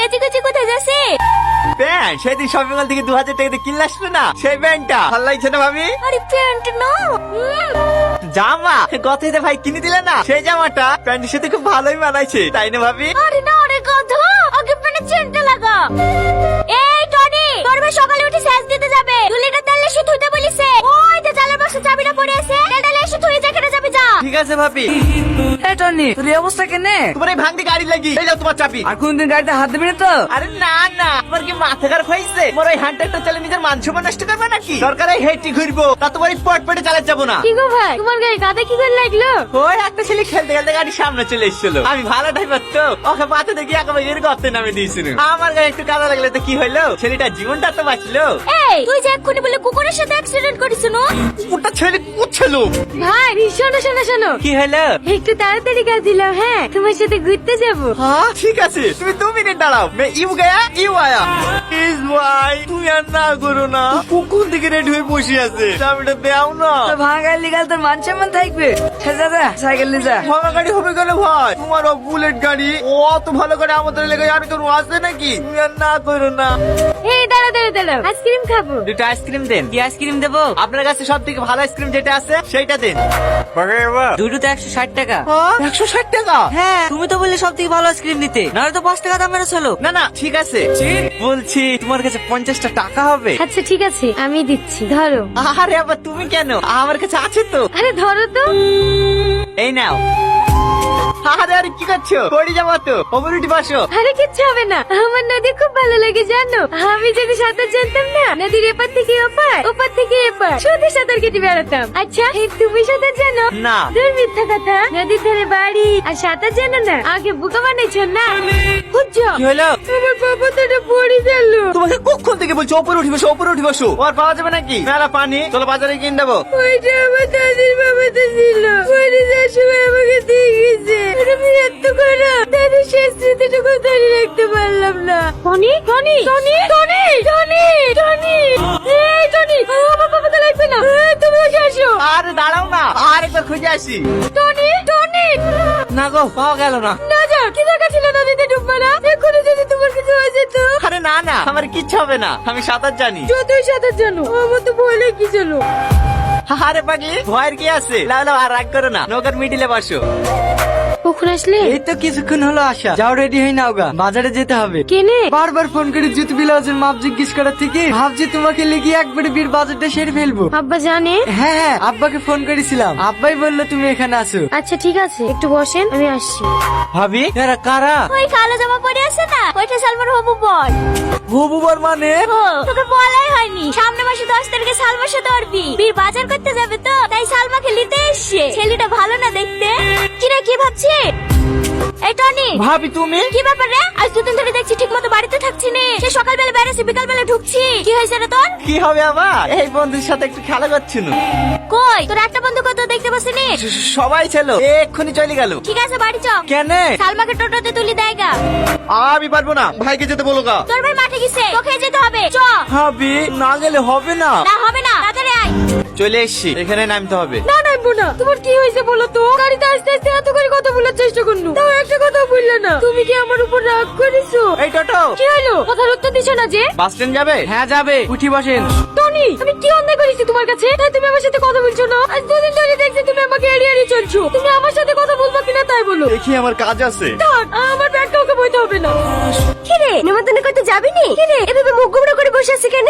সেজেগুজে কোথায় যাচ্ছে? প্যান্ট সেদিন শপিং মল থেকে 2000 টাকা দিয়ে কিনলে আসলো না, সেই প্যান্টটা ভালো লাগছে না ভাবি? আরে প্যান্ট না, জামা গত ঈদে ভাই কিনে দিলে না, সেই জামাটা প্যান্টের সাথে খুব ভালোই মানাইছে, তাই না ভাবি? আরে না রে গাধা, আগে প্যান্টের চেনটা লাগা। এই টনি, তোর ভাই সকালে উঠে স্যাজ দিতে যাবে, দুলিটা তেলে এসে ধুইতে বলিছে। ওই যে চালের বক্সে চাবিটা পড়ে আছে, তেলে এসে ধুই যেখানে যাবে যা। ঠিক আছে ভাবি। এই টনি, তোর এই অবস্থা কেনে? তোমার এই ভাঙতি গাড়ি লাগি, এই যাও তোমার চাবি। আর কোনদিন গাড়িতে হাত দিবি না তো? আরে না না, তোমার কি মাথা খারাপ হয়েছে? তোমার ওই হান্টারটা চালে নিজের মান সম্মান নষ্ট করবে নাকি? দরকার এই হেঁটে ঘুরবো, তা তোমার এই স্পট পেটে চালাতে যাবো না। কি গো ভাই, তোমার গায়ে গাদা কি করে লাগলো? ওই একটা ছেলে খেলতে খেলতে গাড়ি সামনে চলে এসেছিল, আমি ভালো ড্রাইভার তো, ওকে মাথা দেখি একেবারে এর গর্তে নামে দিয়েছিল। আমার গায়ে একটু কাদা লাগলে তো কি হইলো, ছেলেটার জীবনটা তো বাঁচলো। এই তুই যে এক্ষুনি বলে কুকুরের সাথে অ্যাক্সিডেন্ট করিস না? ওটা ছেলে কোচ্ছিল। ভাই শোনো শোনো শোনো, কি হলো? একটু তাড়াতাড়ি কাজ দিলাম, হ্যাঁ তোমার সাথে ঘুরতে যাবো। হ্যাঁ ঠিক আছে, তুমি 2 মিনিট দাঁড়াও, মে ইউ গয়া ইউ আয়া। প্লিজ ভাই তুমি আর না করো না, কোন দিকে রেড হয়ে বসে আছে, চাবিটা দাও না। তোর ভাঙা লিগাল তোর মান সম্মান থাকবে। যা যা, সাইকেল নিয়ে যা। ভাঙা গাড়ি হবে কেন ভাই? তোমার বুলেট গাড়ি, ও অত ভালো করে আমাদের লেগে আর কেউ আছে নাকি? তুমি আর না করো না। এই দাঁড়া দাঁড়া দাঁড়া, আইসক্রিম খাবো। দুটো আইসক্রিম দেন। কি আইসক্রিম দেবো? আপনার কাছে সব থেকে ভালো আইসক্রিম যেটা আছে সেইটা দেন। দুটোতে 160 টাকা। 160 টাকা? হ্যাঁ, তুমি তো বললে সব থেকে ভালো আইসক্রিম নিতে, নাহলে তো 5 টাকা দাম মেরেছিল। না না ঠিক আছে, বলছি তোমার কাছে 50টা টাকা হবে। আচ্ছা ঠিক আছে, আমি দিচ্ছি, ধরো। আরে আবার তুমি কেন, আমার কাছে আছে তো। আরে ধরো তো। এই নাও। আরে আরে কি করছো? পড়ে যাবো তো, ওপরে বসো। আরে কিচ্ছু হবে না, আমার নদী খুব ভালো লাগে জানো। আমি যদি সাঁতার জানতাম না, নদীর এপার থেকে ওপার, ওপার থেকে এপার শুধু সাঁতার কেটে বেড়াতাম। আচ্ছা এই তুমি সাঁতার জানো? না। দূর মিথ্যা কথা, নদীর ধারে বাড়ি আর সাঁতার জানো না, আগে বোকা বানাইছ না। বুঝছো? কি হলো? আমার বাবা তো এটা পড়ে গেল। তোমাকে কখন থেকে বলছো ওপরে উঠি বসো, ওপরে উঠি বসো। আর পাওয়া যাবে নাকি? মেলা পানি, চলো বাজারে কিনে দেবো। ওইটা আমার দাদির বাবাতে ছিল, পড়ে যাওয়ার সময় আমাকে দিয়ে গেছে। আমি এত খারাপ, দাদির শেষ স্মৃতিটুকু ধরে রাখতে পারলাম না। Tony Tony Tony Tony Tony Tony, এই টনি, আমার বাবা তো লাগবে না, তুমি উঠে আসো। আরে দাঁড়াও না, আর একবার খুঁজে আসি। টনি টনি, না গো, পাওয়া গেল না। না যাও, কি দরকার ছিল নদীতে ডুববা না? এক্ষুনি যদি তোমার কিছু হয়ে যেত। আরে না না, আমার কিচ্ছু হবে না, আমি সাঁতার জানি। যতই সাঁতার জানো, আমার তো ভয় লেগে গেল। আরে পাগলি, ভয়ের কি আছে? লাও লাও, আর রাগ করো না, নৌকার মিডিলে বসো। কখন আসলে? এই তো কিছুক্ষণ হলো আসা। যাও রেডি হয়ে নাও গা, বাজারে যেতে হবে। কেনে? বারবার ফোন করে জুতো ব্লাউজের মাপ জিজ্ঞেস করার থেকে ভাবছি তোমাকে লেগে একবারে বিয়ের বাজারটা সেরে ফেলবো। আব্বা জানে? হ্যাঁ হ্যাঁ, আব্বাকে ফোন করেছিলাম, আব্বাই বললো তুমি এখানে আসো। আচ্ছা ঠিক আছে, একটু বসেন, আমি আসছি। ভাবি এরা কারা? ওই কালো জামা পরে আছে না, ওইটা সালমার হবু বল। বুবুবার মানে? ও, তোকে বলাই হয়নি, সামনে মাসে 10 তারিখে সালমার সাথে ওর বিয়ের বাজার করতে যাবে তো, তাই সালমাকে নিতে এসছে। ছেলেটা ভালো না দেখতে। কিরে কি ভাবছিস? এই টনি, ভাবি তুমি? কি ব্যাপার রে? আজ 2 দিন ধরে দেখছি ঠিক মতো বাড়িতে থাকছি না। সে সকালবেলা বেরোছি, বিকালবেলা ঢুকছি। কি হয়েছে রে তোর? কি হবে আবার? এই বন্ধুর সাথে একটু খেলা করছিল। কই তোর একটা বন্ধু কত দেখতে পাসনি? সবাই ছিল, এক্ষুনি চলে গেল। ঠিক আছে বাড়ি চ। কেন? সালমাকে টোটোতে তুলি দেয়গা। আমি পারবো না, ভাইকে যেতে বলো গা। তোর ভাই মাঠে গেছে, তোকে যেতে হবে, চ। ভাবি না গেলে হবে না। না হবে না, তাড়াতাড়ি আয়। চলে এসছি, এখানে নামতে হবে। না নামবো না। তোমার কি হয়েছে বলো তো? গাড়িতে আস্তে আস্তে এত করে কথা বলার চেষ্টা করলো, তাও একটা কথা বললো না। তুমি কি আমার উপর রাগ করেছো? এই টোটো, কি হলো? কথার উত্তর দিচ্ছ না যে? বাস স্ট্যান্ড যাবে? হ্যাঁ যাবে, উঠি বসেন। টনি, আমি কি অন্যায় করেছি তোমার কাছে? তাই তুমি আমার সাথে কথা বলছো না? আজ 2 দিন ধরে দেখছি তুমি আমাকে এড়িয়ে এড়িয়ে চলছো। তুমি আমার সাথে কথা বলবা কিনা তাই বলো। দেখি আমার কাজ আছে। থাক, আমার ব্যাগটা ওকে বইতে হবে না। কি রে, নেমন্তন্ন করতে যাবি নি? কি রে, এভাবে মুখ গুমড়া করে বসে আছিস কেন?